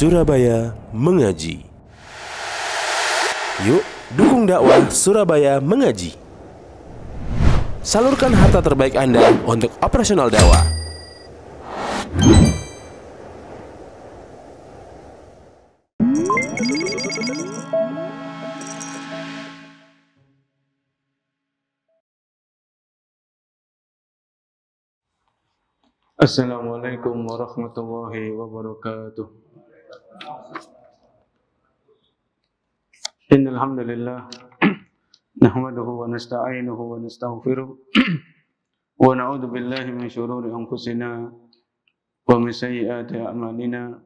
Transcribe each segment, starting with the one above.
Surabaya Mengaji. Yuk, dukung dakwah Surabaya Mengaji. Salurkan harta terbaik Anda untuk operasional dakwah. Assalamualaikum warahmatullahi wabarakatuh. Innal hamdalillah nahmaduhu wa nasta'inuhu wa nastaghfiruh wa na'udzu billahi min shururi anfusina wa min sayyiati a'malina.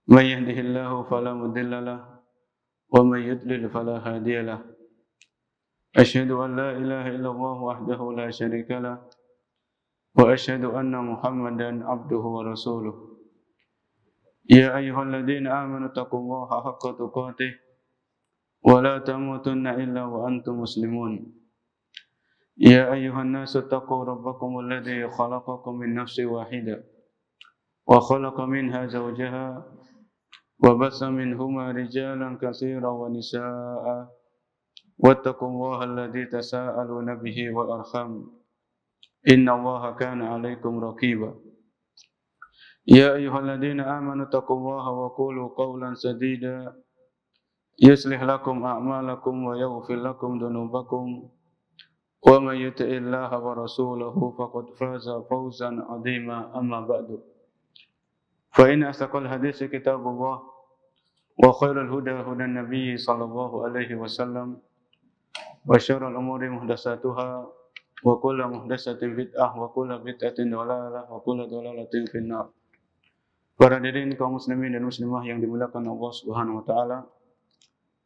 May yahdihillahu fala mudilla lahu wa may yudlil fala hadiya lahu. Asyhadu an la ilaha illallah wahdahu la syarika lahu wa asyhadu anna Muhammadan abduhu wa rasuluh. Ya ayyuhalladzina amanu taqullaha haqqa tuqatih wa la tamutunna illa wa antum muslimun. Ya ayyuhan nasu taqu rabbakumul ladzi khalaqakum min nafsin wahidah wa khalaqa minha zawjaha wa bassa minhuma rijalan katsiran wa nisaa'a wattaqullaha alladzi tasaaluna bihi wal arham. Innallaha kana 'alaikum raqiba. Ya ayyuhalladzina amanu taqullaha wa qulu qawlan sadida yuslih lakum a'malakum wa yaghfir lakum dhunubakum wa may yuti'illaha wa rasulahu faqad faza fawzan 'azima. Amma ba'du. Fa inna asdaqal hadits kitabullah wa khairal huda hudan nabiy sallallahu alaihi wasallam wa syarrul umuri muhdatsatuha wa kullu muhdatsatin bid'ah wa kullu bid'atin dhalalah wa kullu dhalalatin finnar. Para hadirin kaum muslimin dan muslimah yang dimuliakan Allah Subhanahu wa taala.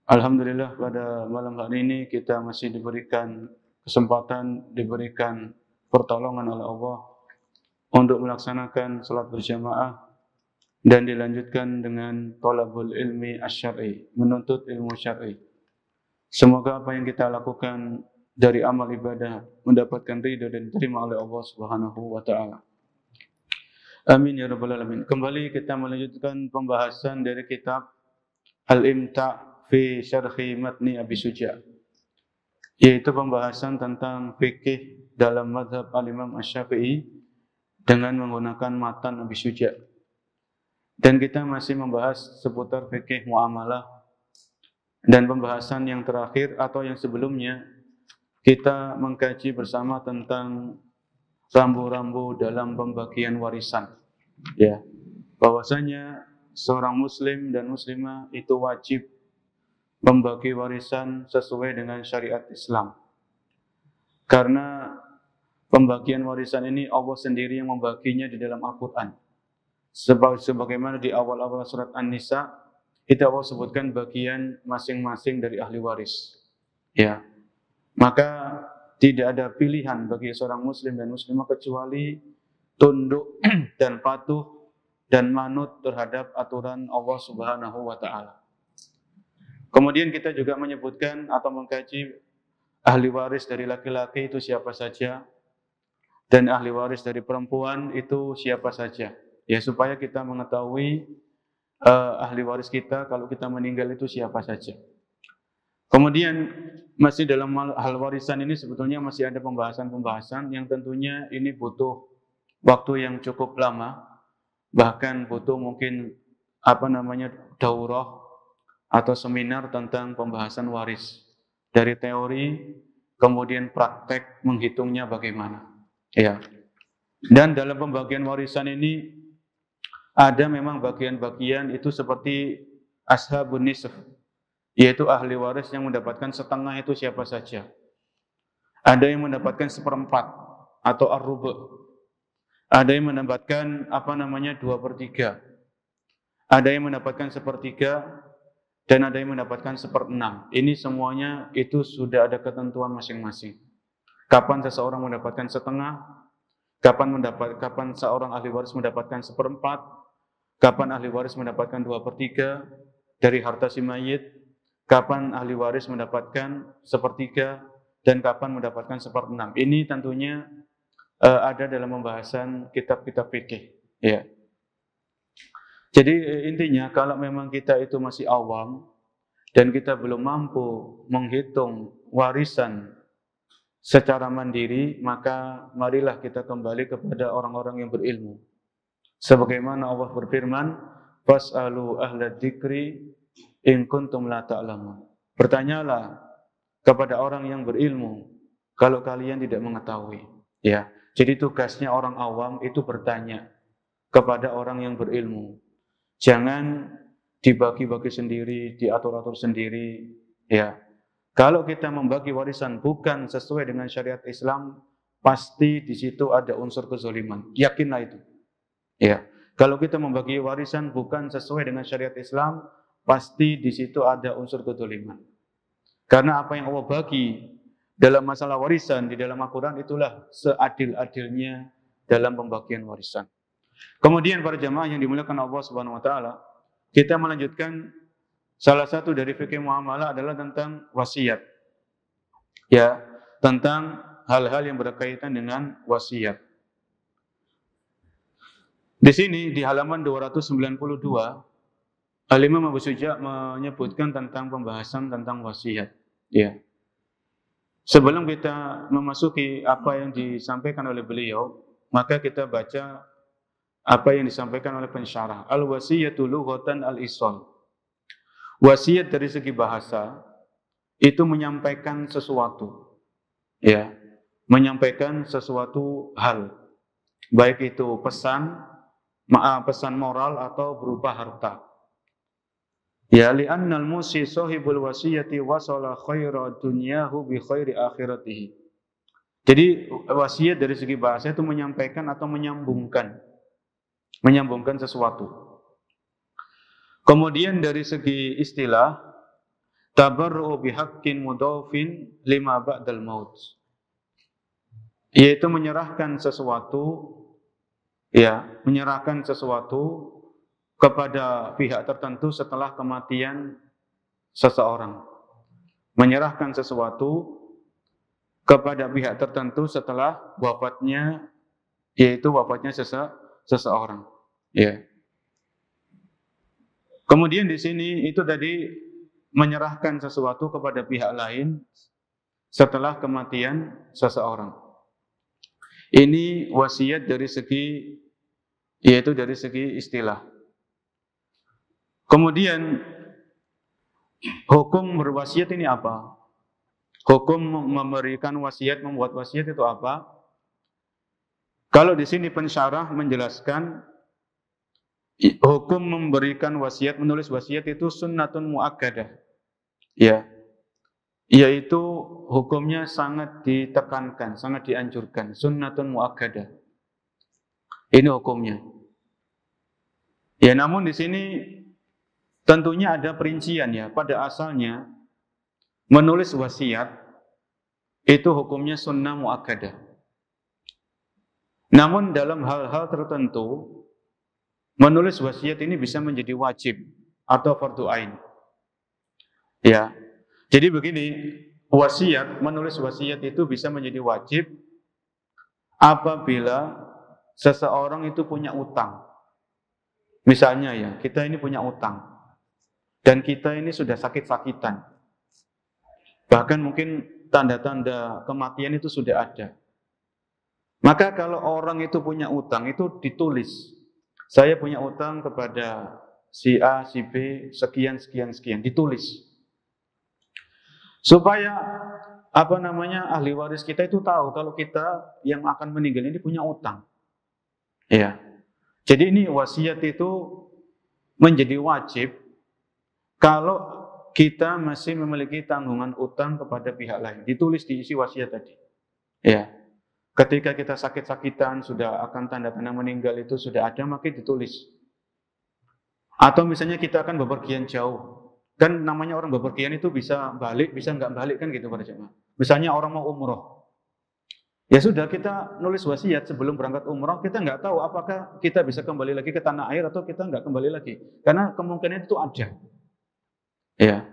Alhamdulillah pada malam hari ini kita masih diberikan kesempatan, diberikan pertolongan oleh Allah untuk melaksanakan salat berjamaah dan dilanjutkan dengan thalabul ilmi asy-syar'i, menuntut ilmu syar'i. Semoga apa yang kita lakukan dari amal ibadah mendapatkan ridha dan diterima oleh Allah Subhanahu wa taala. Amin ya rabbal alamin. Kembali kita melanjutkan pembahasan dari kitab Al-Imta' fi Syarhi Matni Abi Suja', yaitu pembahasan tentang fikih dalam mazhab Al-Imam Asy-Syafi'i dengan menggunakan matan Abi Suja'. Dan kita masih membahas seputar fikih muamalah, dan pembahasan yang terakhir atau yang sebelumnya kita mengkaji bersama tentang rambu-rambu dalam pembagian warisan. Ya, bahwasanya seorang muslim dan muslimah itu wajib membagi warisan sesuai dengan syariat Islam. Karena pembagian warisan ini Allah sendiri yang membaginya di dalam Al-Qur'an. Sebagaimana di awal-awal surat An-Nisa, itu Allah sebutkan bagian masing-masing dari ahli waris. Ya. Maka tidak ada pilihan bagi seorang muslim dan muslimah kecuali tunduk dan patuh dan manut terhadap aturan Allah Subhanahu wa taala. Kemudian kita juga menyebutkan atau mengkaji ahli waris dari laki-laki itu siapa saja dan ahli waris dari perempuan itu siapa saja. Ya, supaya kita mengetahui ahli waris kita kalau kita meninggal itu siapa saja. Kemudian masih dalam hal warisan ini sebetulnya masih ada pembahasan-pembahasan yang tentunya ini butuh waktu yang cukup lama, bahkan butuh mungkin daurah atau seminar tentang pembahasan waris dari teori kemudian praktek menghitungnya bagaimana. Ya. Dan dalam pembagian warisan ini ada memang bagian-bagian itu seperti ashabun nisf, yaitu ahli waris yang mendapatkan setengah itu siapa saja. Ada yang mendapatkan seperempat atau ar-rubu'. Ada yang mendapatkan 2/3. Ada yang mendapatkan 1/3 dan ada yang mendapatkan 1/6. Ini semuanya itu sudah ada ketentuan masing-masing. Kapan seseorang mendapatkan setengah, kapan seorang ahli waris mendapatkan 1/4, kapan ahli waris mendapatkan 2/3 dari harta si mayit, kapan ahli waris mendapatkan 1/3 dan kapan mendapatkan 1/6. Ini tentunya ada dalam pembahasan kitab-kitab fikih. Ya. Jadi intinya kalau memang kita itu masih awam dan kita belum mampu menghitung warisan secara mandiri, maka marilah kita kembali kepada orang-orang yang berilmu. Sebagaimana Allah berfirman, "Fas'alu ahla dzikri in kuntum la ta'lamun." Bertanyalah kepada orang yang berilmu kalau kalian tidak mengetahui. Ya. Jadi tugasnya orang awam itu bertanya kepada orang yang berilmu. Jangan dibagi-bagi sendiri, diatur-atur sendiri, ya. Kalau kita membagi warisan bukan sesuai dengan syariat Islam, pasti di situ ada unsur kezaliman. Yakinlah itu. Ya. Kalau kita membagi warisan bukan sesuai dengan syariat Islam, pasti di situ ada unsur kezaliman. Karena apa yang Allah bagi dalam masalah warisan di dalam Al-Quran itulah seadil-adilnya dalam pembagian warisan. Kemudian para jamaah yang dimuliakan Allah Subhanahu wa taala, kita melanjutkan salah satu dari fikih muamalah adalah tentang wasiat. Ya, tentang hal-hal yang berkaitan dengan wasiat. Di sini di halaman 292 Al-Imam Abu Syuja menyebutkan tentang pembahasan tentang wasiat. Ya. Sebelum kita memasuki apa yang disampaikan oleh beliau, maka kita baca apa yang disampaikan oleh pensyarah. Al-wasiyatu lughatan al-isal. Wasiat dari segi bahasa itu menyampaikan sesuatu. Ya, menyampaikan sesuatu hal. Baik itu pesan moral atau berupa harta. Ya, li'annal musi sahibul wasiyati wasala khaira dunyahu bi khairi akhiratihi. Jadi wasiat dari segi bahasa itu menyampaikan atau menyambungkan sesuatu. Kemudian dari segi istilah, tabarru'u bihaqqin mudhafin lima ba'dal maut, yaitu menyerahkan sesuatu kepada pihak tertentu setelah kematian seseorang. Menyerahkan sesuatu kepada pihak tertentu setelah wafatnya, yaitu wafatnya seseorang. Ya. Kemudian di sini itu tadi menyerahkan sesuatu kepada pihak lain setelah kematian seseorang. Ini wasiat dari segi istilah. Kemudian hukum berwasiat ini apa? Hukum memberikan wasiat, membuat wasiat itu apa? Kalau di sini pensyarah menjelaskan hukum memberikan wasiat, menulis wasiat itu sunnatun muakkadah. Ya. Yaitu hukumnya sangat ditekankan, sangat dianjurkan, sunnatun muakkadah. Ini hukumnya. Ya, namun di sini tentunya ada perincian ya. Pada asalnya menulis wasiat itu hukumnya sunnah muakkadah. Namun dalam hal-hal tertentu menulis wasiat ini bisa menjadi wajib atau fardu ain. Ya. Jadi begini, menulis wasiat itu bisa menjadi wajib apabila seseorang itu punya utang. Misalnya ya, kita ini punya utang dan kita ini sudah sakit-sakitan. Bahkan mungkin tanda-tanda kematian itu sudah ada. Maka kalau orang itu punya utang itu ditulis. Saya punya utang kepada si A, si B, sekian, ditulis. Supaya ahli waris kita itu tahu kalau kita yang akan meninggal ini punya utang. Ya. Jadi ini wasiat itu menjadi wajib kalau kita masih memiliki tanggungan utang kepada pihak lain. Ditulis di isi wasiat tadi. Ya. Ketika kita sakit-sakitan, sudah akan tanda-tanda meninggal itu sudah ada, maka ditulis. Atau misalnya kita akan bepergian jauh. Kan namanya orang bepergian itu bisa balik, bisa nggak balik kan gitu pada jemaah. Misalnya orang mau umroh. Ya sudah, kita nulis wasiat sebelum berangkat umroh, kita nggak tahu apakah kita bisa kembali lagi ke tanah air atau kita nggak kembali lagi. Karena kemungkinan itu ada. Ya.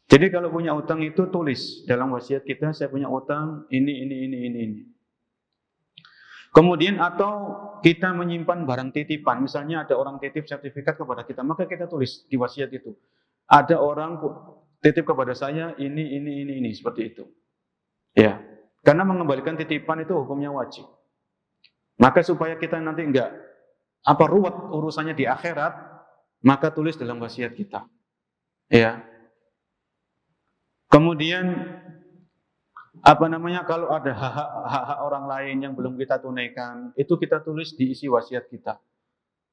Jadi kalau punya utang itu tulis dalam wasiat kita, saya punya utang ini. Kemudian atau kita menyimpan barang titipan, misalnya ada orang titip sertifikat kepada kita, maka kita tulis di wasiat itu. Ada orang titip kepada saya ini seperti itu. Ya, karena mengembalikan titipan itu hukumnya wajib. Maka supaya kita nanti enggak ruwet urusannya di akhirat, maka tulis dalam wasiat kita. Ya. Kemudian kalau ada hak-hak orang lain yang belum kita tunaikan, itu kita tulis di isi wasiat kita.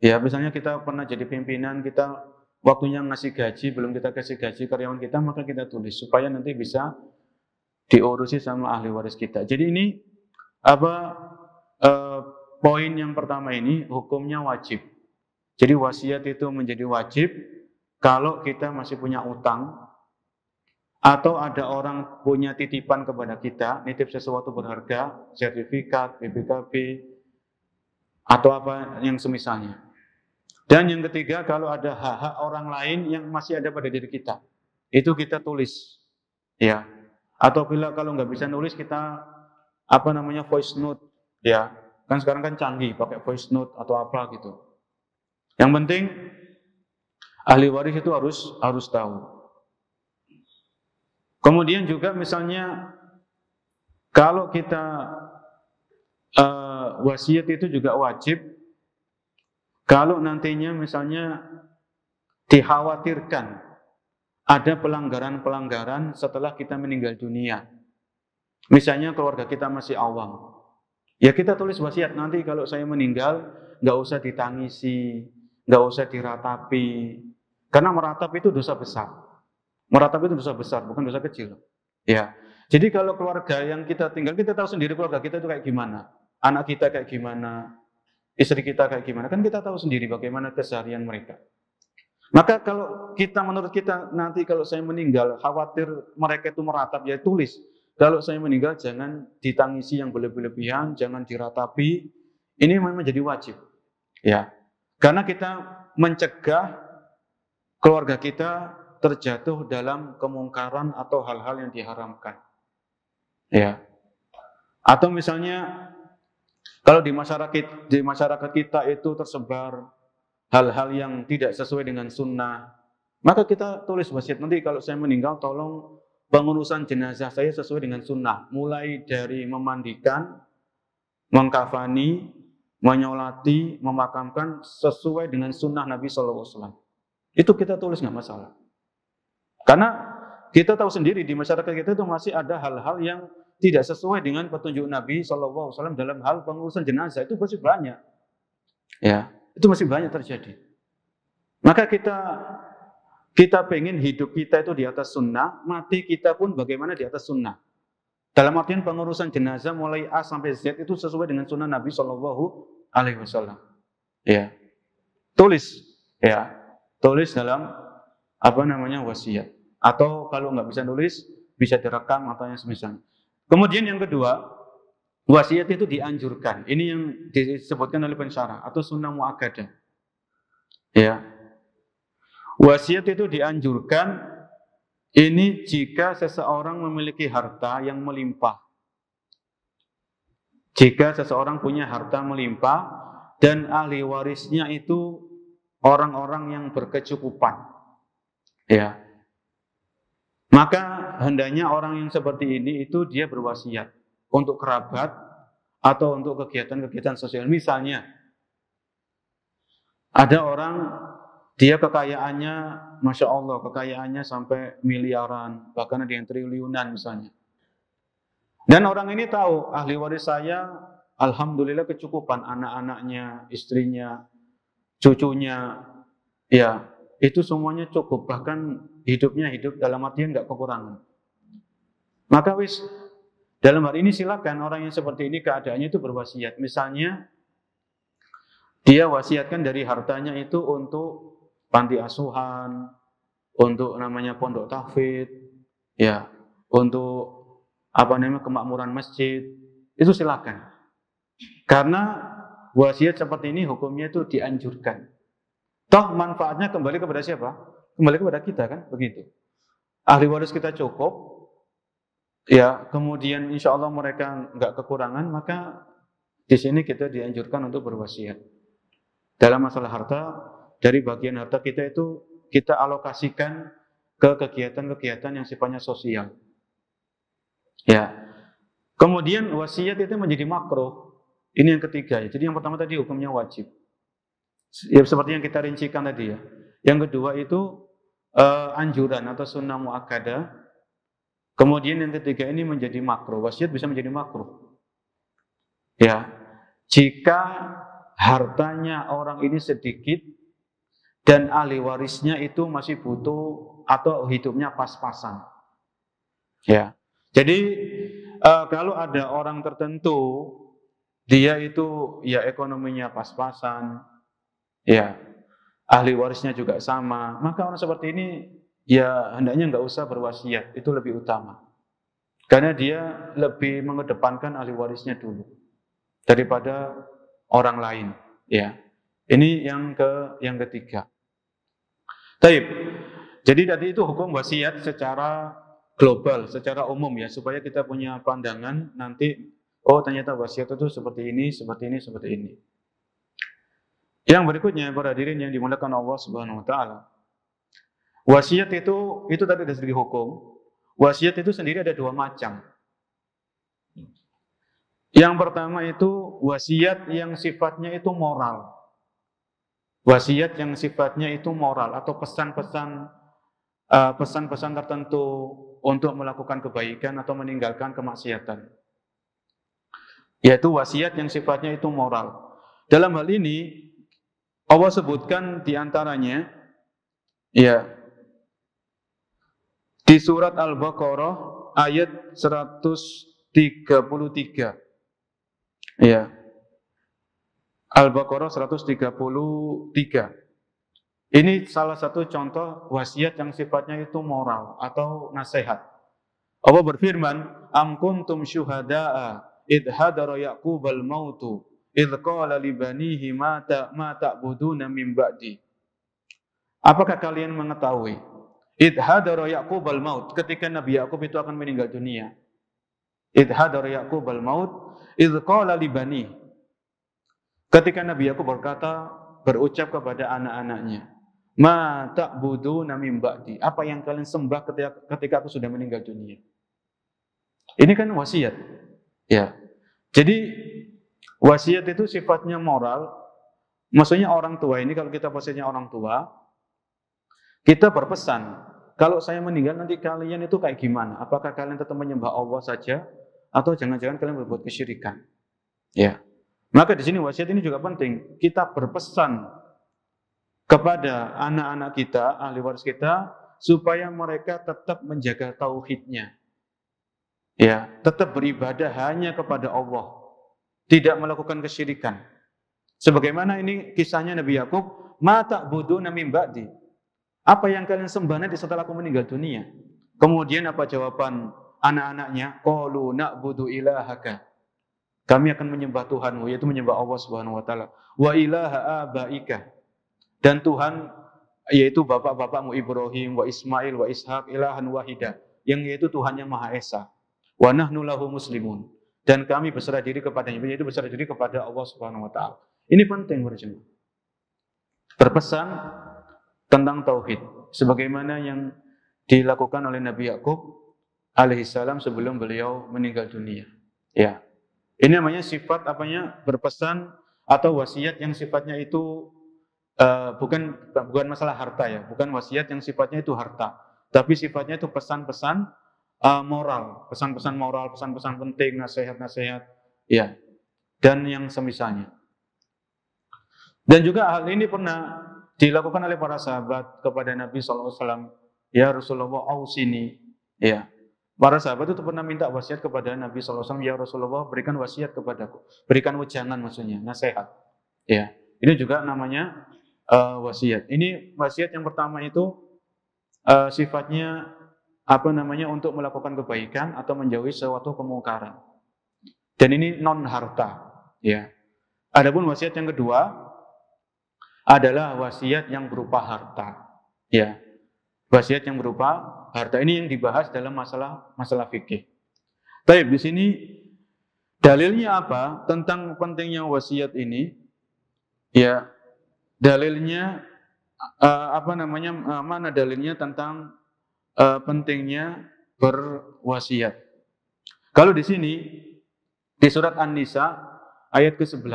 Ya, misalnya kita pernah jadi pimpinan, kita waktunya ngasih gaji, belum kita kasih gaji karyawan kita, maka kita tulis supaya nanti bisa diurusi sama ahli waris kita. Jadi ini poin yang pertama ini hukumnya wajib. Jadi wasiat itu menjadi wajib kalau kita masih punya utang, atau ada orang punya titipan kepada kita, nitip sesuatu berharga, sertifikat, BPKB, atau apa yang semisalnya. Dan yang ketiga, kalau ada hak-hak orang lain yang masih ada pada diri kita, itu kita tulis. Ya. Atau kalau nggak bisa nulis, kita voice note. Ya. Kan sekarang kan canggih, pakai voice note atau apa gitu. Yang penting, ahli waris itu harus tahu. Kemudian juga misalnya kalau kita wasiat itu juga wajib kalau nantinya misalnya dikhawatirkan ada pelanggaran-pelanggaran setelah kita meninggal dunia. Misalnya keluarga kita masih awam. Ya kita tulis wasiat, nanti kalau saya meninggal nggak usah ditangisi, nggak usah diratapi. Karena meratap itu dosa besar. Meratap itu dosa besar, bukan dosa kecil. Ya. Jadi kalau keluarga yang kita tinggal, kita tahu sendiri keluarga kita itu kayak gimana. Anak kita kayak gimana, istri kita kayak gimana. Kan kita tahu sendiri bagaimana keseharian mereka. Maka kalau menurut kita nanti kalau saya meninggal, khawatir mereka itu meratap, ya tulis. Kalau saya meninggal jangan ditangisi yang berlebihan, jangan diratapi. Ini memang jadi wajib. Ya. Karena kita mencegah keluarga kita terjatuh dalam kemungkaran atau hal-hal yang diharamkan. Ya. Atau misalnya kalau di masyarakat kita itu tersebar hal-hal yang tidak sesuai dengan sunnah, maka kita tulis wasiat, nanti kalau saya meninggal tolong pengurusan jenazah saya sesuai dengan sunnah, mulai dari memandikan, mengkafani, menyolati, memakamkan sesuai dengan sunnah Nabi SAW. Itu kita tulis nggak masalah. Karena kita tahu sendiri di masyarakat kita itu masih ada hal-hal yang tidak sesuai dengan petunjuk Nabi SAW dalam hal pengurusan jenazah, itu masih banyak. Ya, itu masih banyak terjadi. Maka kita pengen hidup kita itu di atas sunnah, mati kita pun bagaimana di atas sunnah. Dalam artian pengurusan jenazah mulai A sampai Z itu sesuai dengan sunnah Nabi SAW. Ya, tulis, ya, tulis dalam wasiat. Atau kalau nggak bisa nulis, bisa direkam atau yang semisal. Kemudian yang kedua, wasiat itu dianjurkan. Ini yang disebutkan oleh pensyarah atau sunnah muakkadah. Ya. Wasiat itu dianjurkan ini jika seseorang memiliki harta yang melimpah. Jika seseorang punya harta melimpah dan ahli warisnya itu orang-orang yang berkecukupan. Ya. Maka hendaknya orang yang seperti ini itu dia berwasiat untuk kerabat atau untuk kegiatan-kegiatan sosial. Misalnya ada orang dia kekayaannya, Masya Allah, kekayaannya sampai miliaran, bahkan ada yang triliunan misalnya. Dan orang ini tahu ahli waris saya, alhamdulillah kecukupan, anak-anaknya, istrinya, cucunya, ya. Itu semuanya cukup, bahkan hidupnya hidup dalam artian nggak kekurangan. Maka dalam hal ini silakan orang yang seperti ini keadaannya itu berwasiat. Misalnya dia wasiatkan dari hartanya itu untuk panti asuhan, untuk namanya pondok tahfidz, ya, untuk kemakmuran masjid, itu silakan. Karena wasiat seperti ini hukumnya itu dianjurkan. Toh manfaatnya kembali kepada siapa? Kembali kepada kita kan, begitu. Ahli waris kita cukup, ya, kemudian insya Allah mereka nggak kekurangan, maka Di sini kita dianjurkan untuk berwasiat. Dalam masalah harta, dari bagian harta kita itu kita alokasikan ke kegiatan-kegiatan yang sifatnya sosial. Ya. Kemudian wasiat itu menjadi makruh. Ini yang ketiga. Jadi yang pertama tadi hukumnya wajib. Ya, seperti yang kita rincikan tadi ya. Yang kedua itu anjuran atau sunnah muakkadah. Kemudian yang ketiga ini menjadi makruh. Wasiat bisa menjadi makruh. Ya, jika hartanya orang ini sedikit dan ahli warisnya itu masih butuh atau hidupnya pas-pasan. Ya, jadi kalau ada orang tertentu dia itu ya ekonominya pas-pasan, ya ahli warisnya juga sama, maka orang seperti ini ya hendaknya nggak usah berwasiat, itu lebih utama. Karena dia lebih mengedepankan ahli warisnya dulu daripada orang lain. Ya, ini yang ketiga. Taib. Jadi tadi itu hukum wasiat secara global, secara umum ya, supaya kita punya pandangan nanti. Oh ternyata wasiat itu seperti ini, seperti ini, seperti ini. Yang berikutnya para hadirin yang dimuliakan Allah Subhanahu Wa Taala. Wasiat itu tadi dari segi hukum. Wasiat itu sendiri ada dua macam. Yang pertama itu wasiat yang sifatnya itu moral. Wasiat yang sifatnya itu moral atau pesan-pesan tertentu untuk melakukan kebaikan atau meninggalkan kemaksiatan. Yaitu wasiat yang sifatnya itu moral. Dalam hal ini Allah sebutkan di antaranya ya di surat Al-Baqarah ayat 133. Ya. Al-Baqarah 133. Ini salah satu contoh wasiat yang sifatnya itu moral atau nasihat. Allah berfirman, "Am kuntum syuhada'a idh hadara Ya'qubal mautu idh qala li banihi ma ta'buduna min ba'di." Apakah kalian mengetahui idh hadara Ya'qubal maut, ketika Nabi Ya'qub itu akan meninggal dunia. Idh hadara Ya'qubal maut idh qala li banihi, ketika Nabi Yakub berucap kepada anak-anaknya, "Ma ta'buduna min ba'di." Apa yang kalian sembah ketika aku sudah meninggal dunia? Ini kan wasiat. Ya. Jadi wasiat itu sifatnya moral. Maksudnya orang tua ini, kalau kita posisinya orang tua, kita berpesan, kalau saya meninggal nanti kalian itu kayak gimana? Apakah kalian tetap menyembah Allah saja atau jangan-jangan kalian berbuat kesyirikan? Ya. Maka di sini wasiat ini juga penting. Kita berpesan kepada anak-anak kita, ahli waris kita, supaya mereka tetap menjaga tauhidnya. Ya, tetap beribadah hanya kepada Allah, tidak melakukan kesyirikan. Sebagaimana ini kisahnya Nabi Yakub, "Ma ta'buduna min ba'di." Apa yang kalian sembah nanti setelah aku meninggal dunia? Kemudian apa jawaban anak-anaknya? Qalu na'budu ilahaka. Kami akan menyembah Tuhanmu, yaitu menyembah Allah Subhanahu wa taala. Wa ilaha abaika. Dan Tuhan yaitu bapak-bapakmu Ibrahim, wa Ismail, wa Ishaq, ilahan wahida, yang yaitu Tuhan yang Maha Esa. Wa nahnu lahu muslimun. Dan kami berserah diri kepadanya, yaitu berserah diri kepada Allah Subhanahu wa taala. Ini penting berjemaah. Berpesan tentang tauhid sebagaimana yang dilakukan oleh Nabi Yakub alaihissalam sebelum beliau meninggal dunia. Ya. Ini namanya sifat berpesan atau wasiat yang sifatnya itu bukan masalah harta ya, bukan wasiat yang sifatnya itu harta, tapi sifatnya itu pesan-pesan moral, pesan-pesan moral, pesan-pesan penting, nasihat-nasihat, ya, dan yang semisalnya. Dan juga hal ini pernah dilakukan oleh para sahabat kepada Nabi SAW. Ya Rasulullah, ausini, ya. Para sahabat itu pernah minta wasiat kepada Nabi SAW, ya Rasulullah, berikan wasiat kepadaku, berikan wejangan maksudnya, nasihat. Ya, ini juga namanya wasiat. Ini wasiat yang pertama itu sifatnya untuk melakukan kebaikan atau menjauhi suatu kemungkaran. Dan ini non harta. Ya. Adapun wasiat yang kedua adalah wasiat yang berupa harta. Ya. Wasiat yang berupa harta ini yang dibahas dalam masalah fikih. Baik, di sini Dalilnya apa tentang pentingnya wasiat ini? Ya, dalilnya mana dalilnya tentang pentingnya berwasiat? Kalau di sini di surat An-Nisa ayat ke-11,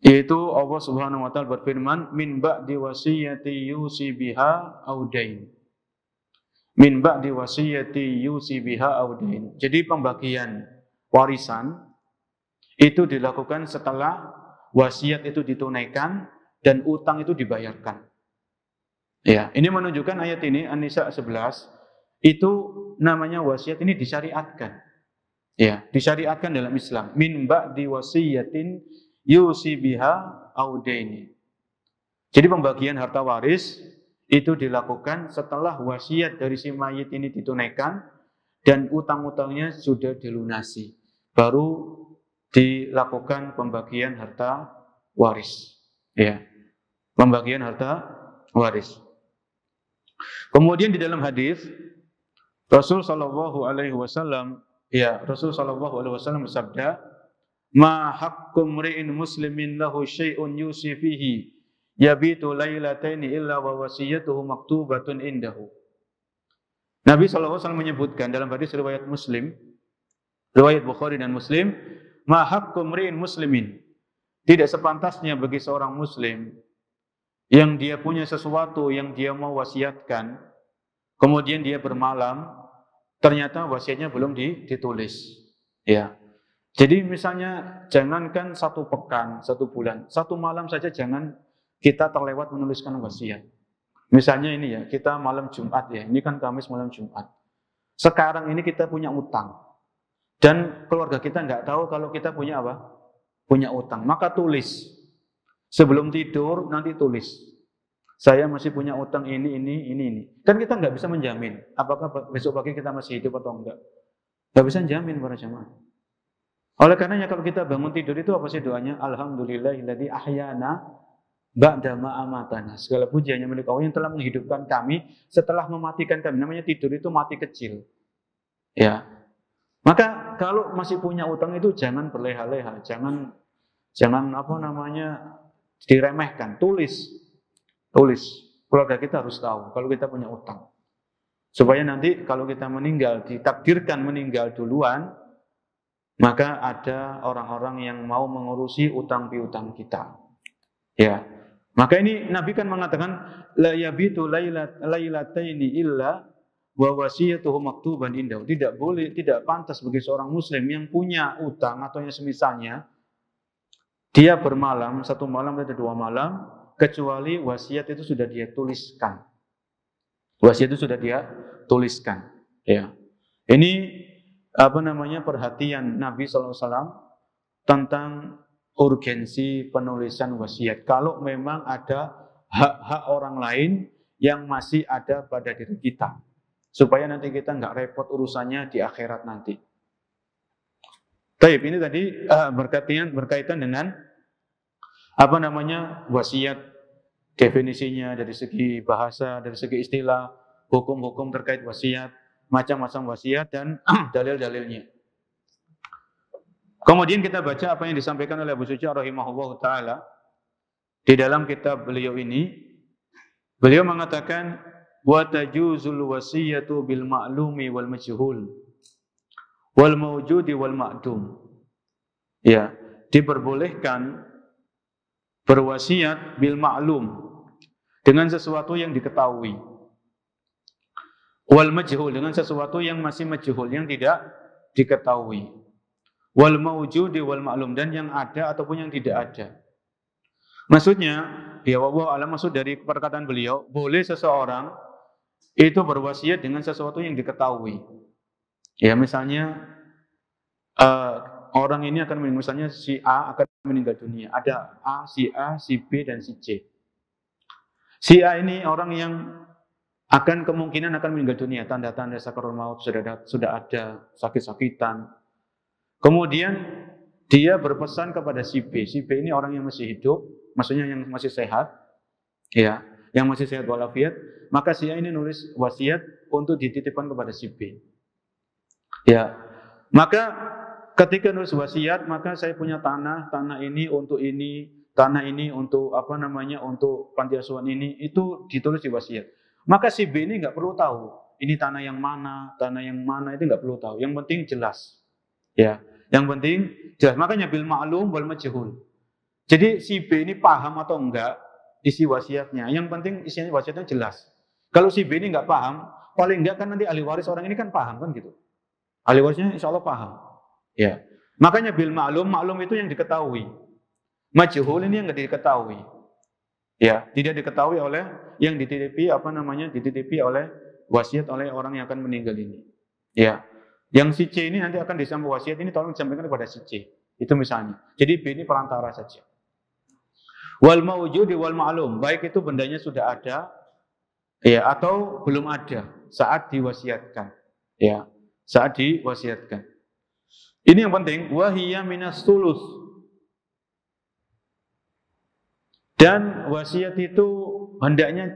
yaitu Allah Subhanahu wa taala berfirman, min ba'di wasiyati yusi biha audain. Min ba'di wasiyati yusi biha audain. Jadi pembagian warisan itu dilakukan setelah wasiat itu ditunaikan dan utang itu dibayarkan. Ya, ini menunjukkan ayat ini An-Nisa 11 itu namanya wasiat ini disyariatkan. Ya, disyariatkan dalam Islam. Min ba'di wasiyatin yusi biha audaini. Jadi pembagian harta waris itu dilakukan setelah wasiat dari si mayit ini ditunaikan dan utang-utangnya sudah dilunasi. Baru dilakukan pembagian harta waris. Ya. Pembagian harta waris. Kemudian di dalam hadis Rasul sallallahu alaihi wasallam bersabda, "Ma haqqu mri'in muslimin lahu syai'un yusi fihi yabitu lailataini illa wa wasiyatuhu maktubatun indahu." Nabi sallallahu alaihi wasallam menyebutkan dalam hadis riwayat Muslim, riwayat Bukhari dan Muslim, "Ma haqqu mri'in muslimin." Tidak sepantasnya bagi seorang muslim yang dia punya sesuatu yang dia mau wasiatkan, kemudian dia bermalam, ternyata wasiatnya belum ditulis. Ya. Jadi misalnya jangankan 1 pekan, 1 bulan, 1 malam saja jangan kita terlewat menuliskan wasiat. Misalnya ini ya, kita malam Jumat ya, ini kan Kamis malam Jumat. Sekarang ini kita punya utang. Dan keluarga kita nggak tahu kalau kita punya apa? Punya utang. Maka tulis. Sebelum tidur nanti tulis. Saya masih punya utang ini. Kan kita nggak bisa menjamin apakah besok pagi kita masih hidup atau enggak. Nggak bisa menjamin para jemaah. Oleh karenanya kalau kita bangun tidur itu apa sih doanya? Alhamdulillahilladzi ahyana ba'da ma amatana. Segala puji hanya milik Allah yang telah menghidupkan kami setelah mematikan kami. Namanya tidur itu mati kecil. Ya. Maka kalau masih punya utang itu jangan berleha-leha, jangan diremehkan, tulis. Keluarga kita harus tahu kalau kita punya utang. Supaya nanti kalau kita meninggal, ditakdirkan meninggal duluan, maka ada orang-orang yang mau mengurusi utang piutang kita. Ya. Maka ini Nabi kan mengatakan la yabitu lailataini illa wa wasiyatuhu maktuban indahu. Tidak pantas bagi seorang muslim yang punya utang atau yang semisalnya dia bermalam 1 malam atau 2 malam kecuali wasiat itu sudah dia tuliskan. Wasiat itu sudah dia tuliskan. Ya. Ini perhatian Nabi SAW tentang urgensi penulisan wasiat. Kalau memang ada hak-hak orang lain yang masih ada pada diri kita, supaya nanti kita nggak repot urusannya di akhirat nanti. Taib, ini tadi berkaitan dengan wasiat, definisinya dari segi bahasa, dari segi istilah, hukum-hukum terkait wasiat, macam-macam wasiat dan dalil-dalilnya. Kemudian kita baca apa yang disampaikan oleh Abu Suja rahimahullah ta'ala di dalam kitab beliau ini. Beliau mengatakan wa tajuzul wasiyatu bil ma'lumi wal majhul wal mawjudi wal ma'dum. Ya, diperbolehkan berwasiat bil ma'lum dengan sesuatu yang diketahui. Wal majhul dengan sesuatu yang masih majhul, yang tidak diketahui. Wal mawjudi wal ma'lum, dan yang ada ataupun yang tidak ada. Maksudnya, ya wallahu a'lam, maksud dari perkataan beliau, boleh seseorang itu berwasiat dengan sesuatu yang diketahui. Ya, misalnya orang ini akan meninggal, misalnya si A akan meninggal dunia. Ada si A, si B, dan si C. Si A ini orang yang kemungkinan akan meninggal dunia. Tanda-tanda sakaratul maut sudah ada, sakit-sakitan. Kemudian dia berpesan kepada si B. Si B ini orang yang masih hidup, maksudnya yang masih sehat, ya, yang masih sehat walafiat. Maka si A ini nulis wasiat untuk dititipkan kepada si B. Ya, maka ketika nulis wasiat, maka saya punya tanah ini untuk ini, tanah ini untuk untuk panti asuhan ini, itu ditulis di wasiat. Maka si B ini nggak perlu tahu ini tanah yang mana itu nggak perlu tahu. Yang penting jelas, ya. Yang penting jelas. Makanya bil ma'lum wal majhul. Jadi si B ini paham atau enggak isi wasiatnya. Yang penting isinya wasiatnya jelas. Kalau si B ini nggak paham, paling enggak kan nanti ahli waris orang ini kan paham kan gitu. Ahli warisnya insya Allah paham. Ya. Makanya bil ma'lum itu yang diketahui. Majhul ini yang nggak diketahui. Ya, tidak diketahui oleh yang dititipi dititipi oleh wasiat oleh orang yang akan meninggal ini. Ya. Yang si C ini nanti akan disampaikan wasiat ini tolong disampaikan kepada si C. Itu misalnya. Jadi B ini perantara saja. Wal mawjudi wal ma'lum, baik itu bendanya sudah ada ya atau belum ada saat diwasiatkan. Ya, saat diwasiatkan. Ini yang penting, wahiyya minas sulus. Dan wasiat itu hendaknya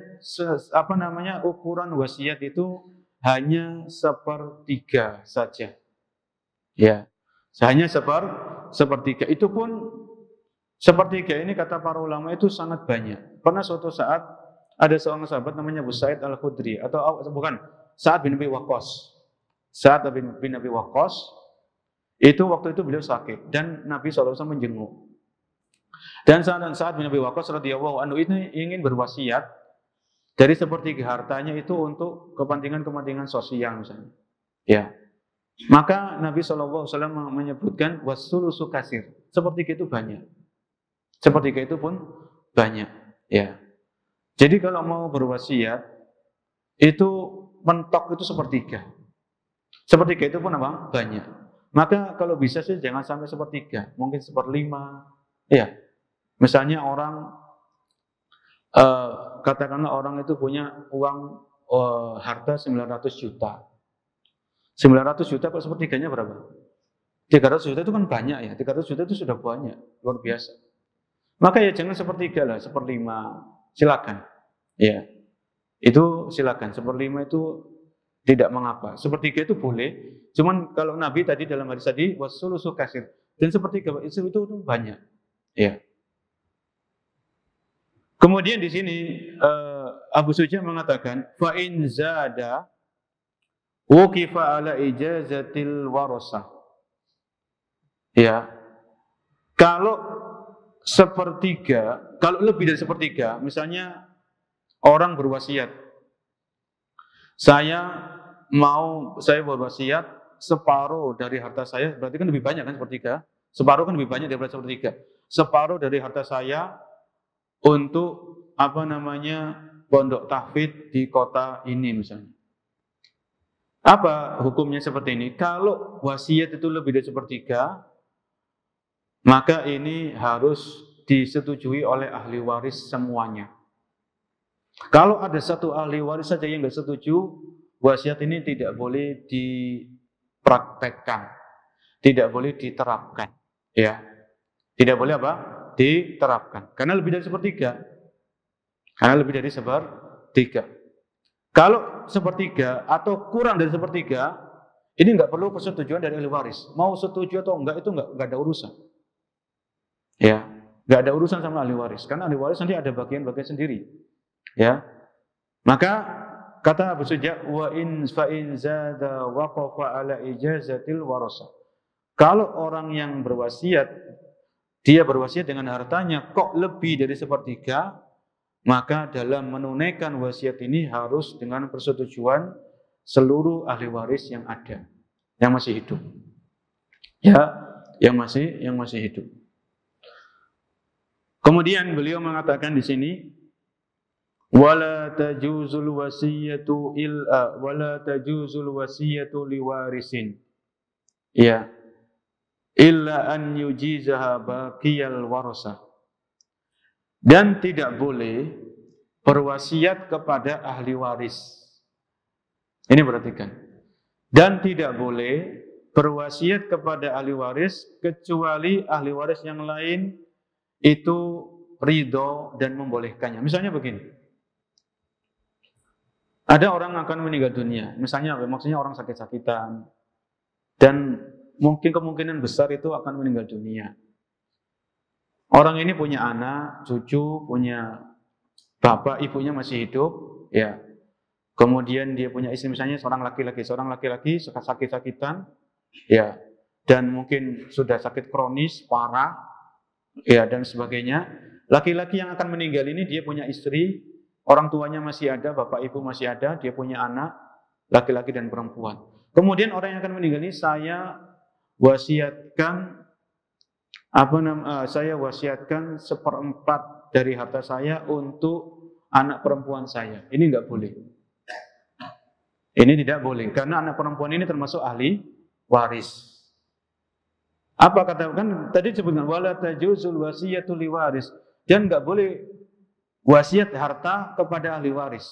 ukuran wasiat itu hanya 1/3 saja. Ya. Hanya sepertiga. Itu pun 1/3 ini kata para ulama itu sangat banyak. Pernah suatu saat ada seorang sahabat namanya Abu Sa'id Al-Khudri Sa'ad bin Abi Waqqas. Sa'ad bin Abi Waqqas itu waktu itu beliau sakit dan Nabi SAW menjenguk. Dan Sa'ad bin Abi Waqqas radhiyallahu anhu ini ingin berwasiat dari 1/3 hartanya itu untuk kepentingan sosial misalnya. Ya. Maka Nabi SAW menyebutkan wasulusu kasir. 1/3 itu banyak. 1/3 itu pun banyak. Ya. Jadi kalau mau berwasiat itu mentok itu 1/3. 1/3 itu pun apa? Banyak. Maka kalau bisa sih jangan sampai 1/3, mungkin 1/5. Ya. Misalnya orang katakanlah orang itu punya uang harta 900 juta. 900 juta kalau 1/3-nya berapa? 300 juta itu kan banyak ya. 300 juta itu sudah banyak, luar biasa. Maka ya jangan 1/3 lah, 1/5. Silakan. Ya. Itu silakan. 1/5 itu tidak mengapa. 1/3 itu boleh. Cuman kalau Nabi tadi dalam hadis tadi wasulusu kasir. Dan 1/3 itu banyak. Ya. Kemudian di sini Abu Suja mengatakan fa in zada wuqifa ala ijazatil warasah. Ya. Kalau 1/3, kalau lebih dari 1/3, misalnya orang berwasiat, saya berwasiat separuh dari harta saya, berarti kan lebih banyak kan 1/3. Separuh kan lebih banyak daripada 1/3. Separuh dari harta saya untuk pondok tahfidz di kota ini misalnya. Apa hukumnya seperti ini? Kalau wasiat itu lebih dari 1/3, maka ini harus disetujui oleh ahli waris semuanya. Kalau ada satu ahli waris saja yang nggak setuju, wasiat ini tidak boleh dipraktekkan, tidak boleh diterapkan, ya, tidak boleh apa? Diterapkan. Karena lebih dari 1/3, karena lebih dari 1/3. Kalau 1/3 atau kurang dari 1/3, ini nggak perlu persetujuan dari ahli waris. Mau setuju atau enggak itu nggak ada urusan. Ya, nggak ada urusan sama ahli waris, karena ahli waris nanti ada bagian-bagian sendiri. Ya, maka kata Abu Suja wa in fa in zada waqafa ala ijazatil warasah. Kalau orang yang berwasiat, dia berwasiat dengan hartanya kok lebih dari 1/3, maka dalam menunaikan wasiat ini harus dengan persetujuan seluruh ahli waris yang ada, yang masih hidup. Ya, yang masih hidup. Kemudian beliau mengatakan di sini wala tajuzul wasiyatu liwarisin. Ya. Illa an yujizaha baqiyal warasah. Dan tidak boleh berwasiat kepada ahli waris. Ini perhatikan. Dan tidak boleh berwasiat kepada ahli waris kecuali ahli waris yang lain itu ridho dan membolehkannya. Misalnya begini. Ada orang akan meninggal dunia. Misalnya maksudnya orang sakit-sakitan dan mungkin kemungkinan besar itu akan meninggal dunia. Orang ini punya anak, cucu, punya bapak, ibunya masih hidup, ya. Kemudian dia punya istri, misalnya seorang laki-laki sakit-sakitan, ya, dan mungkin sudah sakit kronis parah, ya, dan sebagainya. Laki-laki yang akan meninggal ini dia punya istri, orang tuanya masih ada, bapak ibu masih ada, dia punya anak, laki-laki dan perempuan. Kemudian orang yang akan meninggal ini saya wasiatkan saya wasiatkan 1/4 dari harta saya untuk anak perempuan saya. Ini enggak boleh. Ini tidak boleh karena anak perempuan ini termasuk ahli waris. Apa katakan tadi disebutkan wala tajuzul wasiyatu liwaris, dan enggak boleh wasiat harta kepada ahli waris.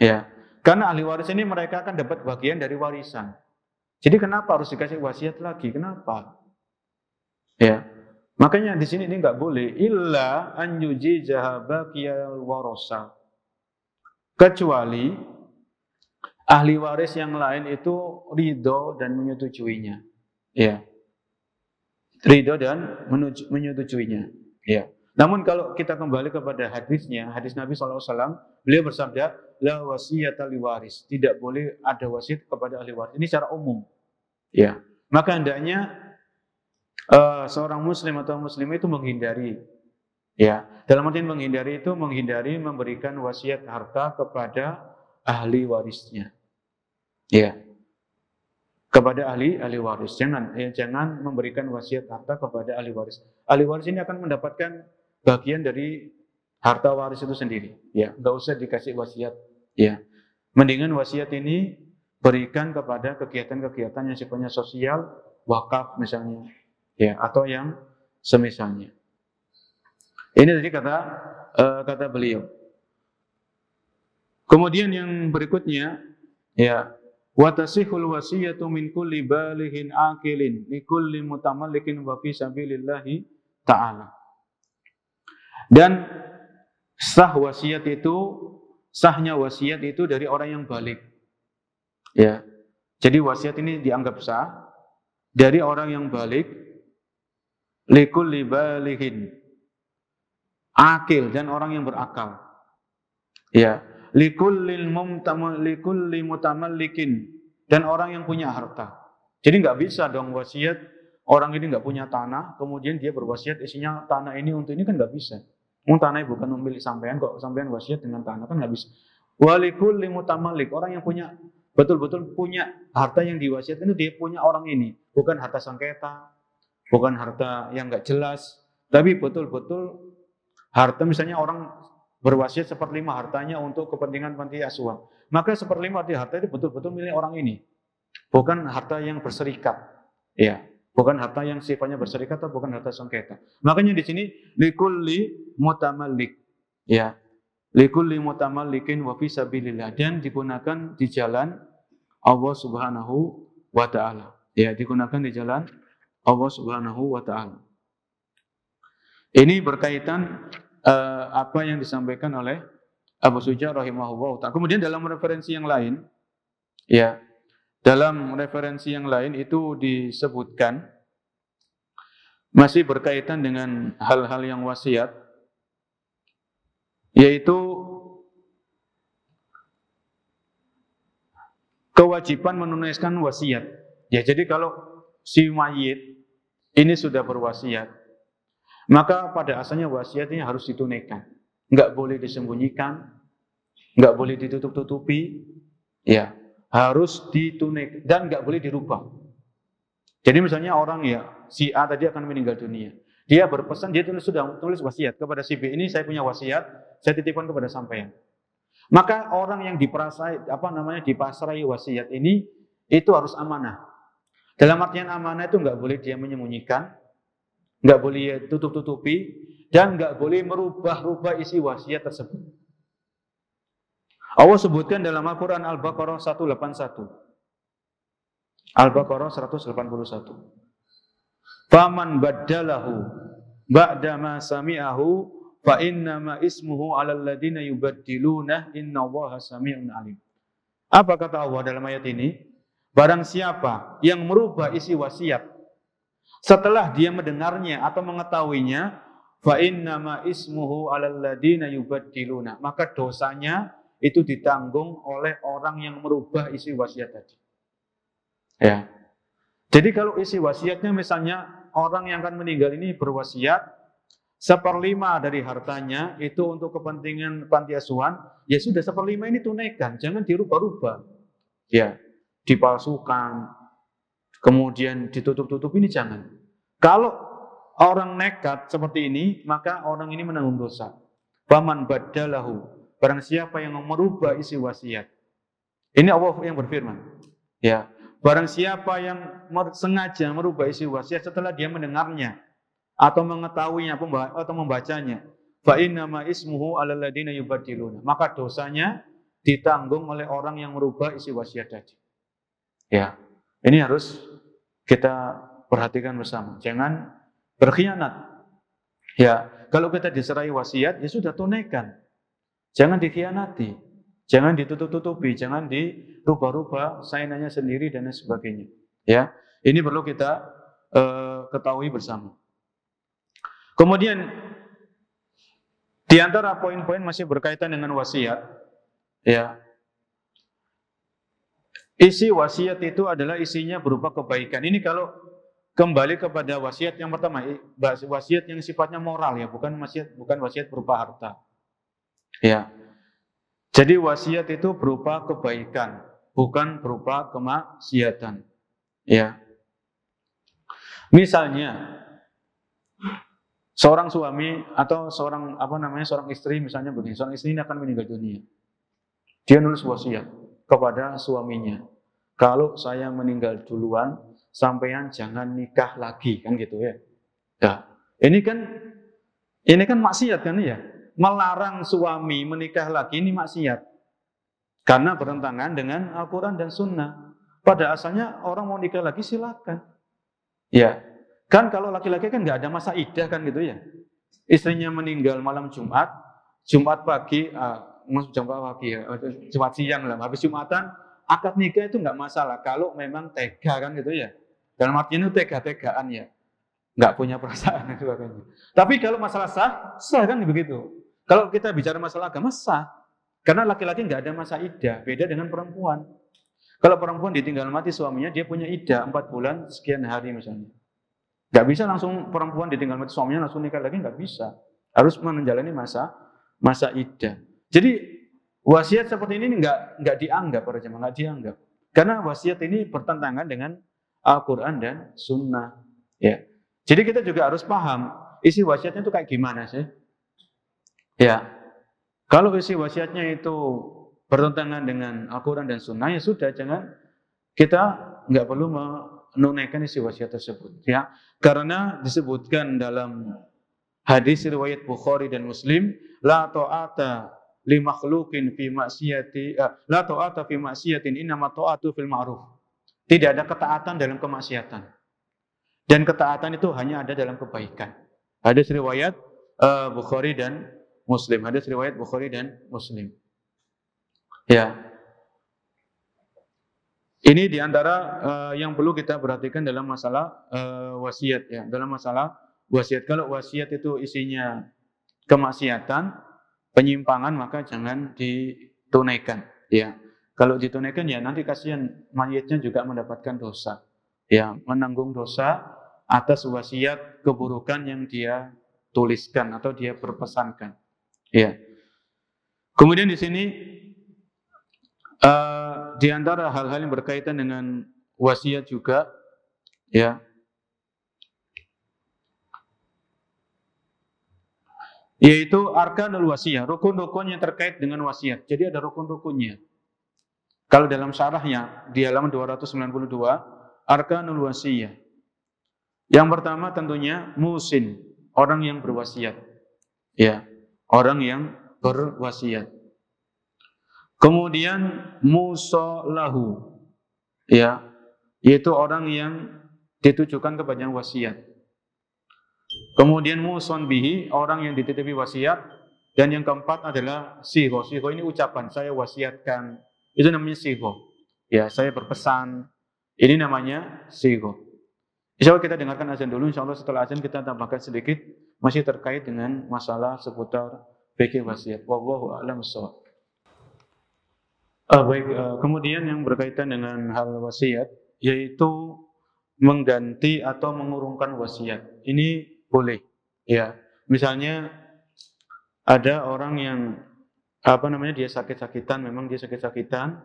Ya, karena ahli waris ini mereka akan dapat bagian dari warisan. Jadi kenapa harus dikasih wasiat lagi? Kenapa? Ya, makanya di sini ini enggak boleh illa an yujizaha baqiyal warasa. Kecuali ahli waris yang lain itu ridho dan menyetujuinya. Ya. Ridho dan menyetujuinya. Ya. Namun kalau kita kembali kepada hadisnya, hadis Nabi SAW, beliau bersabda, la wasiyata liwaris. Tidak boleh ada wasiat kepada ahli waris. Ini secara umum. Ya. Maka hendaknya seorang muslim atau muslimah itu menghindari. Ya. Dalam artian menghindari itu menghindari memberikan wasiat harta kepada ahli warisnya. Ya. Kepada ahli waris. Jangan memberikan wasiat harta kepada ahli waris. Ahli waris ini akan mendapatkan bagian dari harta waris itu sendiri. Ya, enggak usah dikasih wasiat. Ya. Mendingan wasiat ini berikan kepada kegiatan-kegiatan yang sifatnya sosial, wakaf misalnya. Ya, atau yang semisalnya. Ini tadi kata beliau. Kemudian yang berikutnya, ya, wa tasihul wasiyatu min kulli balighin aqilin li kulli mutamallikin wa fi sabilillahi ta'ala. Dan sahnya wasiat itu dari orang yang balik. Ya. Jadi wasiat ini dianggap sah dari orang yang balik li kulli balighin aqil, dan orang yang berakal. Ya. Likulli mutamallikin, dan orang yang punya harta. Jadi nggak bisa dong wasiat orang ini nggak punya tanah, kemudian dia berwasiat isinya tanah ini untuk ini, kan nggak bisa. Tanahnya bukan milik sampean kok, sampean wasiat dengan tanah, kan nggak bisa. Walikulli mutamallik, orang yang punya betul-betul punya harta yang diwasiatkan itu dia punya orang ini, bukan harta sengketa, bukan harta yang nggak jelas, tapi betul-betul harta misalnya orang berwasiat 1/5 hartanya untuk kepentingan panti asuhan. Maka 1/5 dari harta itu betul-betul milik orang ini. Bukan harta yang berserikat. Ya, bukan harta yang sifatnya berserikat atau bukan harta sengketa. Makanya di sini likulli mutamallik. Ya. Likulli mutamallikin wa fi sabilillah, dan digunakan di jalan Allah Subhanahu wa taala. Ya, digunakan di jalan Allah Subhanahu wa taala. Ini berkaitan apa yang disampaikan oleh Abu Suja rahimahullah. Kemudian dalam referensi yang lain, ya, dalam referensi yang lain itu disebutkan masih berkaitan dengan hal-hal yang wasiat, yaitu kewajiban menunaikan wasiat. Ya, jadi kalau si mayit ini sudah berwasiat, maka pada asalnya wasiatnya harus ditunaikan. Enggak boleh disembunyikan, enggak boleh ditutup-tutupi, ya, harus ditunaikan dan enggak boleh dirubah. Jadi misalnya orang ya, si A tadi akan meninggal dunia. Dia berpesan, dia sudah tulis wasiat kepada si B, ini saya punya wasiat, saya titipkan kepada sampean. Maka orang yang dipasrai wasiat ini itu harus amanah. Dalam artian amanah itu enggak boleh dia menyembunyikan, enggak boleh tutup-tutupi, dan enggak boleh merubah-rubah isi wasiat tersebut. Allah sebutkan dalam Al-Quran Al-Baqarah 181. Al-Baqarah 181. Faman baddalahu ba'da ma sami'ahu fa innama ismuhu 'alal ladzina yubaddiluna innallaha sami'un 'alim. Apa kata Allah dalam ayat ini? Barang siapa yang merubah isi wasiat setelah dia mendengarnya atau mengetahuinya, fa innama ismuhu 'alal ladina yubaddiluna, maka dosanya itu ditanggung oleh orang yang merubah isi wasiat tadi. Ya. Jadi kalau isi wasiatnya misalnya orang yang akan meninggal ini berwasiat 1/5 dari hartanya itu untuk kepentingan panti asuhan, ya sudah 1/5 ini tunaikan, jangan dirubah-rubah. Ya, dipalsukan, kemudian ditutup-tutup, ini jangan. Kalau orang nekat seperti ini, maka orang ini menanggung dosa. Faman baddalahu, barang siapa yang merubah isi wasiat. Ini Allah yang berfirman. Ya, barang siapa yang sengaja merubah isi wasiat setelah dia mendengarnya atau mengetahuinya atau membacanya, fa innama ismuhu 'alal ladina yubaddiluna, maka dosanya ditanggung oleh orang yang merubah isi wasiat tadi. Ya, ini harus kita perhatikan bersama. Jangan berkhianat. Ya, kalau kita diserai wasiat, ya sudah tunaikan. Jangan dikhianati, jangan ditutup-tutupi, jangan dirubah-rubah sainannya sendiri dan lain sebagainya. Ya, ini perlu kita ketahui bersama. Kemudian di antara poin-poin masih berkaitan dengan wasiat, ya. Isi wasiat itu adalah isinya berupa kebaikan. Ini kalau kembali kepada wasiat yang pertama, wasiat yang sifatnya moral, ya, bukan wasiat berupa harta. Ya. Jadi wasiat itu berupa kebaikan, bukan berupa kemaksiatan. Ya. Misalnya seorang suami atau seorang istri misalnya begini, seorang istri ini akan meninggal dunia. Dia nulis wasiat kepada suaminya, kalau saya meninggal duluan, sampean jangan nikah lagi, kan gitu ya. Ya, ini kan maksiat kan ya, melarang suami menikah lagi ini maksiat, karena bertentangan dengan Al-Quran dan Sunnah. Pada asalnya orang mau nikah lagi silakan, ya. Kan kalau laki-laki kan nggak ada masa iddah kan gitu ya. Istrinya meninggal malam Jumat, Jumat pagi, Jumat siang lah, habis Jumatan, akad nikah itu nggak masalah kalau memang tega kan gitu ya. Dalam artinya itu tega-tegaan ya, nggak punya perasaan dan sebagainya. Tapi kalau masalah sah kan begitu. Kalau kita bicara masalah agama sah, karena laki-laki nggak ada masa iddah, beda dengan perempuan. Kalau perempuan ditinggal mati suaminya, dia punya iddah 4 bulan sekian hari misalnya. Nggak bisa langsung perempuan ditinggal mati suaminya langsung nikah lagi, nggak bisa. Harus menjalani masa iddah. Jadi wasiat seperti ini nggak dianggap para jemaah, nggak dianggap. Karena wasiat ini bertentangan dengan Al-Quran dan Sunnah. Ya. Jadi kita juga harus paham isi wasiatnya itu kayak gimana sih. Ya. Kalau isi wasiatnya itu bertentangan dengan Al-Quran dan Sunnah, ya sudah, jangan, kita nggak perlu menunaikan isi wasiat tersebut, ya. Karena disebutkan dalam hadis riwayat Bukhari dan Muslim, la ta'ata li makhluqin fi maksiati, la ta'ata fi maksiatin, innama ta'atu fil ma'ruf. Tidak ada ketaatan dalam kemaksiatan. Dan ketaatan itu hanya ada dalam kebaikan. Hadis riwayat Bukhari dan Muslim. Hadis riwayat Bukhari dan Muslim. Ya. Ini diantara yang perlu kita perhatikan dalam masalah wasiat, ya. Dalam masalah wasiat, kalau wasiat itu isinya kemaksiatan, penyimpangan, maka jangan ditunaikan, ya. Kalau ditunaikan, ya nanti kasihan mayitnya juga mendapatkan dosa, ya, menanggung dosa atas wasiat keburukan yang dia tuliskan atau dia berpesankan, ya. Kemudian di sini di antara hal-hal yang berkaitan dengan wasiat juga, ya, yaitu arkanul wasiyah, rukun-rukun yang terkait dengan wasiat. Jadi ada rukun-rukunnya. Kalau dalam syarahnya di halaman 292, arkanul wasiyah. Yang pertama tentunya musin, orang yang berwasiat. Ya, orang yang berwasiat. Kemudian musolahu, ya, yaitu orang yang ditujukan kepada yang wasiat. Kemudian muson bihi, orang yang dititipi wasiat. Dan yang keempat adalah siho. Siho ini ucapan, saya wasiatkan. Itu namanya siho. Ya, saya berpesan, Ini namanya sigho. Insya Allah kita dengarkan azan dulu. Insya Allah setelah azan kita tambahkan sedikit masih terkait dengan masalah seputar fikih wasiat. Wallahu a'lam bishawab. Kemudian yang berkaitan dengan hal wasiat, yaitu mengganti atau mengurungkan wasiat. Ini boleh, ya. Misalnya ada orang yang dia sakit-sakitan, memang dia sakit-sakitan,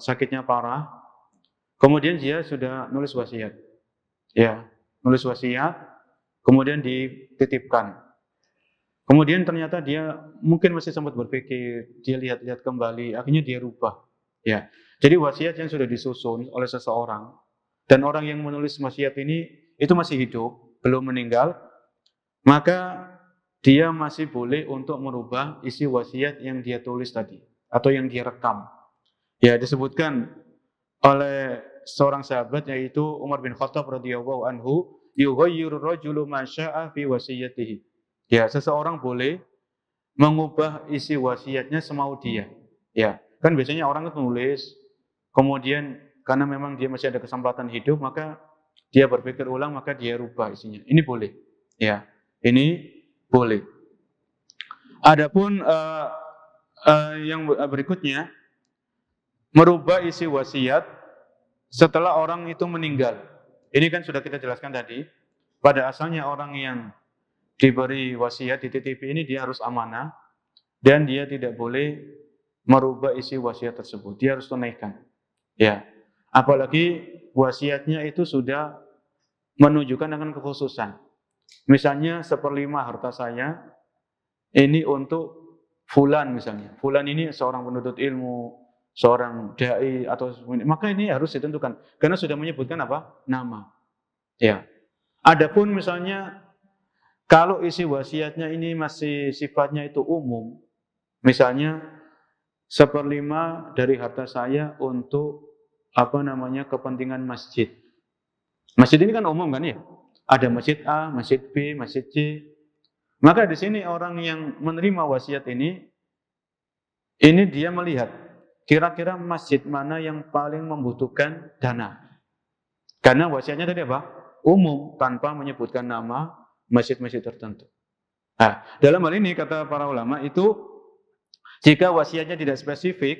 sakitnya parah. Kemudian dia sudah nulis wasiat, ya, nulis wasiat, kemudian dititipkan. Kemudian ternyata dia mungkin masih sempat berpikir, dia lihat-lihat kembali, akhirnya dia rubah. Ya, jadi wasiat yang sudah disusun oleh seseorang dan orang yang menulis wasiat ini itu masih hidup, belum meninggal, maka dia masih boleh untuk merubah isi wasiat yang dia tulis tadi atau yang dia rekam. Ya, disebutkan oleh seorang sahabat yaitu Umar bin Khattab radhiyallahu anhu, yughayyiru rajulu ma syaa fi wasiyatihi. Ya, seseorang boleh mengubah isi wasiatnya semau dia. Ya, kan biasanya orang itu nulis, kemudian karena memang dia masih ada kesempatan hidup, maka dia berpikir ulang, maka dia rubah isinya. Ini boleh. Ya, ini boleh. Adapun yang berikutnya, merubah isi wasiat setelah orang itu meninggal. Ini kan sudah kita jelaskan tadi. Pada asalnya orang yang diberi wasiat, dititipi ini dia harus amanah dan dia tidak boleh merubah isi wasiat tersebut. Dia harus tunaikan. Ya. Apalagi wasiatnya itu sudah menunjukkan dengan kekhususan. Misalnya 1/5 harta saya ini untuk fulan misalnya. Fulan ini seorang penuntut ilmu, seorang dai atau maka ini harus ditentukan karena sudah menyebutkan apa? Nama. Ya. Adapun misalnya kalau isi wasiatnya ini masih sifatnya itu umum, misalnya 1/5 dari harta saya untuk kepentingan masjid. Masjid ini kan umum kan ya? Ada masjid A, masjid B, masjid C. Maka di sini orang yang menerima wasiat ini dia melihat kira-kira masjid mana yang paling membutuhkan dana. Karena wasiatnya tadi apa? Umum tanpa menyebutkan nama masjid-masjid tertentu. Nah, dalam hal ini kata para ulama itu jika wasiatnya tidak spesifik,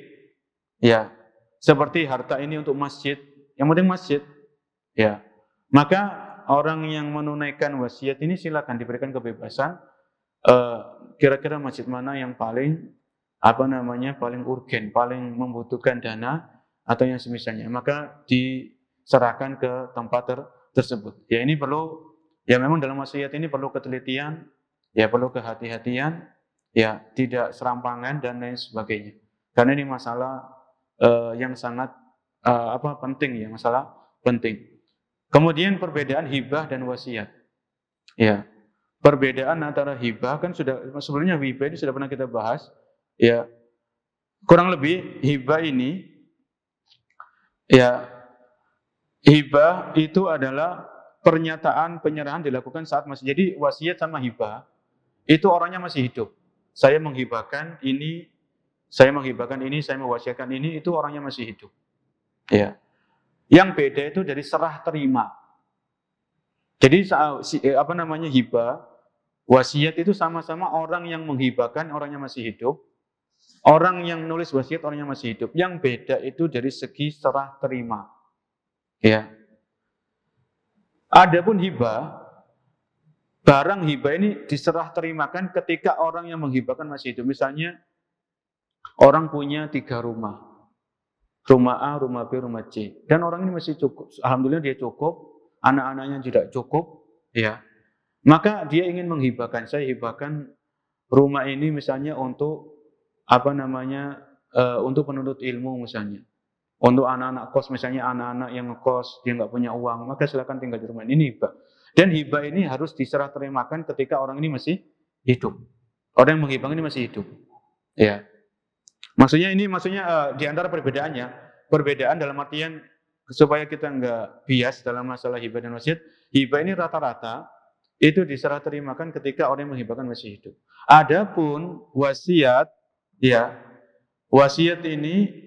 ya seperti harta ini untuk masjid, yang penting masjid, ya maka orang yang menunaikan wasiat ini silakan diberikan kebebasan. Kira-kira masjid mana yang paling paling urgen, paling membutuhkan dana atau yang semisalnya, maka diserahkan ke tempat tersebut. Ya ini perlu. Ya memang dalam wasiat ini perlu ketelitian, ya perlu kehati-hatian, ya tidak serampangan dan lain sebagainya. Karena ini masalah yang sangat penting ya, masalah penting. Kemudian perbedaan hibah dan wasiat. Ya, perbedaan antara hibah kan sebelumnya hibah ini sudah pernah kita bahas. Ya, kurang lebih hibah ini, ya hibah itu adalah pernyataan penyerahan dilakukan saat masih. Jadi wasiat sama hibah itu orangnya masih hidup. Saya menghibahkan ini, saya mewasiatkan ini, itu orangnya masih hidup. Ya. Yang beda itu dari serah terima. Jadi hibah, wasiat itu sama-sama orang yang menghibahkan orangnya masih hidup, orang yang nulis wasiat orangnya masih hidup. Yang beda itu dari segi serah terima. Ya. Adapun hibah, barang hibah ini diserah terimakan ketika orang yang menghibahkan masih hidup. Misalnya, orang punya 3 rumah. Rumah A, rumah B, rumah C. Dan orang ini masih cukup. Alhamdulillah dia cukup, anak-anaknya tidak cukup. Ya. Maka dia ingin menghibahkan. Saya hibahkan rumah ini misalnya untuk, untuk penuntut ilmu misalnya. Untuk anak-anak kos, misalnya anak-anak yang ngekos, dia nggak punya uang, maka silakan tinggal di rumah ini hibah. Dan hibah ini harus diserah terimakan ketika orang ini masih hidup. Orang yang menghibahkan ini masih hidup. Ya. Maksudnya di antara perbedaannya, perbedaan dalam artian supaya kita nggak bias dalam masalah hibah dan wasiat. Hibah ini rata-rata itu diserah terimakan ketika orang yang menghibahkan masih hidup. Adapun wasiat, ya wasiat ini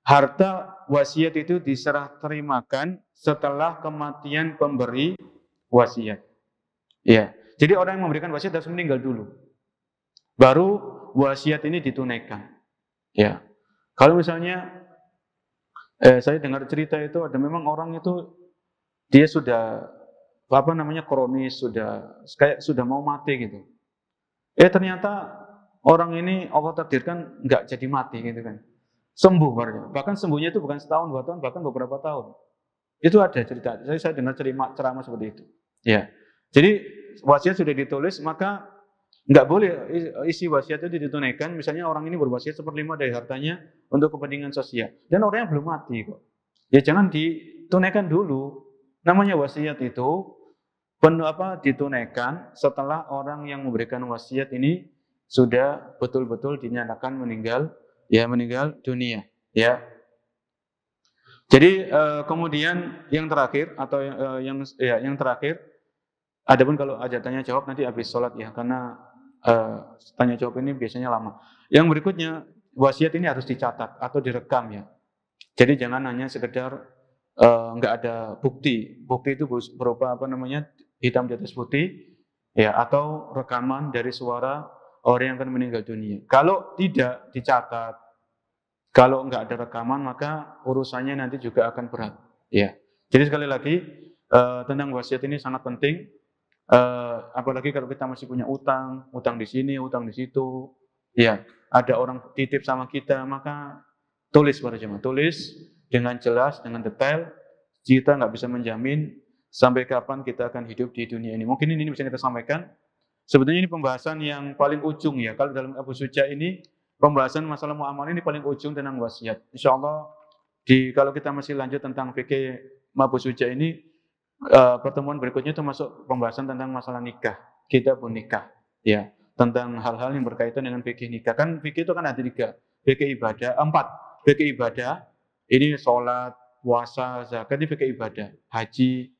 harta wasiat itu diserah terimakan setelah kematian pemberi wasiat. Ya, jadi orang yang memberikan wasiat harus meninggal dulu, baru wasiat ini ditunaikan. Ya, kalau misalnya saya dengar cerita itu ada memang orang itu dia sudah kronis, sudah mau mati gitu. Ternyata orang ini Allah takdirkan nggak jadi mati gitu kan. Sembuh barunya. Bahkan sembuhnya itu bukan setahun, 2 tahun, bahkan beberapa tahun. Itu ada cerita. Saya dengar ceramah seperti itu. Ya. Jadi wasiat sudah ditulis, maka nggak boleh isi wasiat itu ditunaikan. Misalnya orang ini berwasiat 1/5 dari hartanya untuk kepentingan sosial, dan orangnya belum mati kok. Ya jangan ditunaikan dulu. Namanya wasiat itu ditunaikan setelah orang yang memberikan wasiat ini sudah betul-betul dinyatakan meninggal dunia. Ya. Jadi kemudian yang terakhir atau yang terakhir, adapun kalau ada tanya jawab nanti habis sholat ya, karena tanya jawab ini biasanya lama. Yang berikutnya, wasiat ini harus dicatat atau direkam ya. Jadi jangan hanya sekedar nggak ada bukti. Bukti itu berupa hitam di atas putih ya, atau rekaman dari suara orang yang akan meninggal dunia. Kalau tidak dicatat, kalau nggak ada rekaman, maka urusannya nanti juga akan berat. Ya. Jadi sekali lagi tentang wasiat ini sangat penting. Apalagi kalau kita masih punya utang di sini, utang di situ, ya ada orang titip sama kita, maka tulis para jemaah, tulis dengan jelas, dengan detail. Kita nggak bisa menjamin sampai kapan kita akan hidup di dunia ini. Mungkin ini bisa kita sampaikan. Sebetulnya ini pembahasan yang paling ujung ya. Kalau dalam Abu Suja ini pembahasan masalah muamalah ini paling ujung tentang wasiat. Insya Allah kalau kita masih lanjut tentang fikih Abu Suja ini, pertemuan berikutnya itu masuk pembahasan tentang masalah nikah, kita pun nikah, ya, tentang hal-hal yang berkaitan dengan fikih nikah. Kan fikih itu kan ada 3, fikih ibadah, 4, fikih ibadah, ini sholat, puasa, zakat, ini fikih ibadah, haji.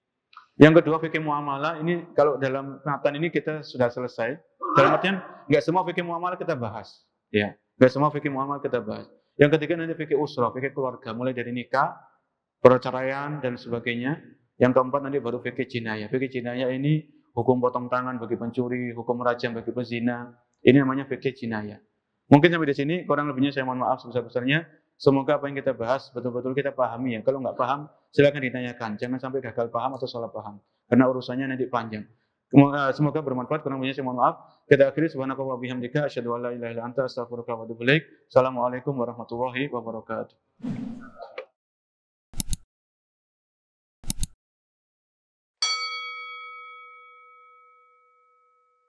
Yang kedua fikih muamalah, ini kalau dalam pengetahuan ini kita sudah selesai. Dalam artian nggak semua fikih muamalah kita bahas, ya, nggak semua fikih muamalah kita bahas. Yang ketiga nanti fikih usrah, fikih keluarga, mulai dari nikah, perceraian dan sebagainya. Yang keempat nanti baru fikih jinayah. Fikih jinayah ini hukum potong tangan bagi pencuri, hukum rajam bagi pezina. Ini namanya fikih jinayah. Mungkin sampai di sini, kurang lebihnya saya mohon maaf sebesar-besarnya. Semoga apa yang kita bahas betul-betul kita pahami ya. Kalau nggak paham, silakan ditanyakan. Jangan sampai gagal paham atau salah paham. Karena urusannya nanti panjang. Semoga bermanfaat. Kurang lebihnya saya mohon maaf. Kita akhiri subhanallahi wa bihamdika asyhadu an la ilaha illa anta astaghfiruka wa atubu ilaik. Assalamualaikum warahmatullahi wabarakatuh.